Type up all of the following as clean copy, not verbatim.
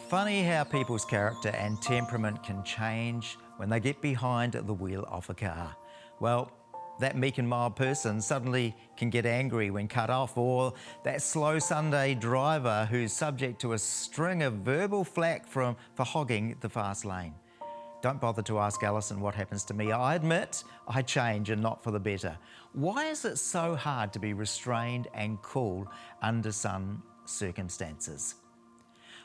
Funny how people's character and temperament can change when they get behind the wheel of a car. Well, that meek and mild person suddenly can get angry when cut off, or that slow Sunday driver who's subject to a string of verbal flack for hogging the fast lane. Don't bother to ask Alison what happens to me. I admit I change, and not for the better. Why is it so hard to be restrained and cool under some circumstances?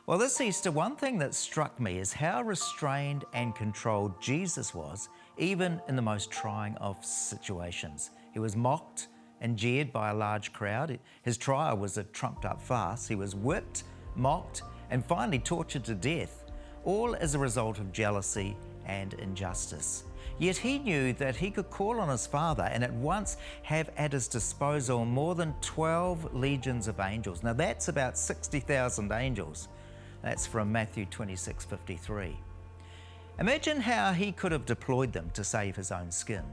Well, this Easter, one thing that struck me is how restrained and controlled Jesus was, even in the most trying of situations. He was mocked and jeered by a large crowd. His trial was a trumped-up farce. He was whipped, mocked, and finally tortured to death, all as a result of jealousy and injustice. Yet he knew that he could call on his Father and at once have at his disposal more than 12 legions of angels. Now that's about 60,000 angels. That's from Matthew 26:53. Imagine how he could have deployed them to save his own skin.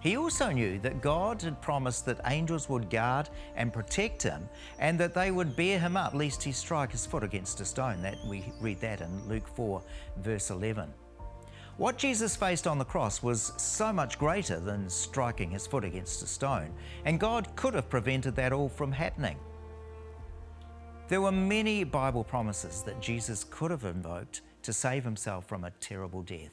He also knew that God had promised that angels would guard and protect him, and that they would bear him up lest he strike his foot against a stone. We read that in Luke 4, verse 11. What Jesus faced on the cross was so much greater than striking his foot against a stone, and God could have prevented that all from happening. There were many Bible promises that Jesus could have invoked to save himself from a terrible death.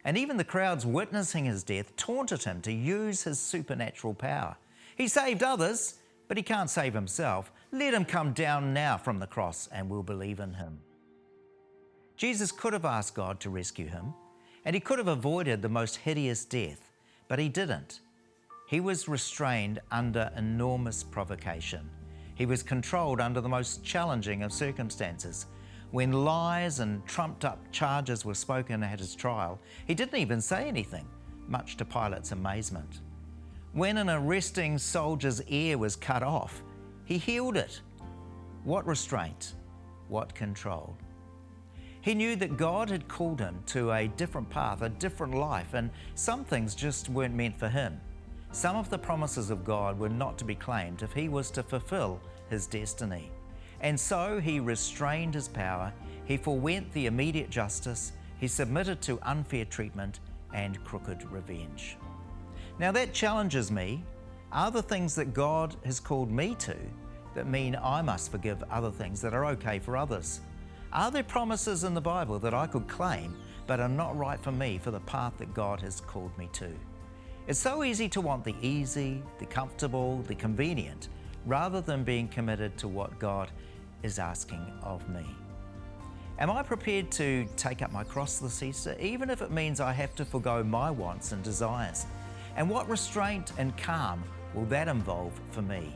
And even the crowds witnessing his death taunted him to use his supernatural power. He saved others, but he can't save himself. Let him come down now from the cross and we'll believe in him. Jesus could have asked God to rescue him, and he could have avoided the most hideous death, but he didn't. He was restrained under enormous provocation. He was controlled under the most challenging of circumstances. When lies and trumped-up charges were spoken at his trial, he didn't even say anything, much to Pilate's amazement. When an arresting soldier's ear was cut off, he healed it. What restraint, what control. He knew that God had called him to a different path, a different life, and some things just weren't meant for him. Some of the promises of God were not to be claimed if he was to fulfill his destiny. And so he restrained his power, he forwent the immediate justice, he submitted to unfair treatment and crooked revenge. Now that challenges me. Are the things that God has called me to that mean I must forgive other things that are okay for others? Are there promises in the Bible that I could claim but are not right for me for the path that God has called me to? It's so easy to want the easy, the comfortable, the convenient, rather than being committed to what God is asking of me. Am I prepared to take up my cross this Easter, even if it means I have to forgo my wants and desires? And what restraint and calm will that involve for me?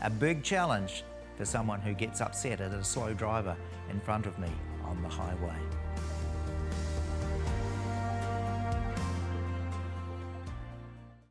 A big challenge for someone who gets upset at a slow driver in front of me on the highway.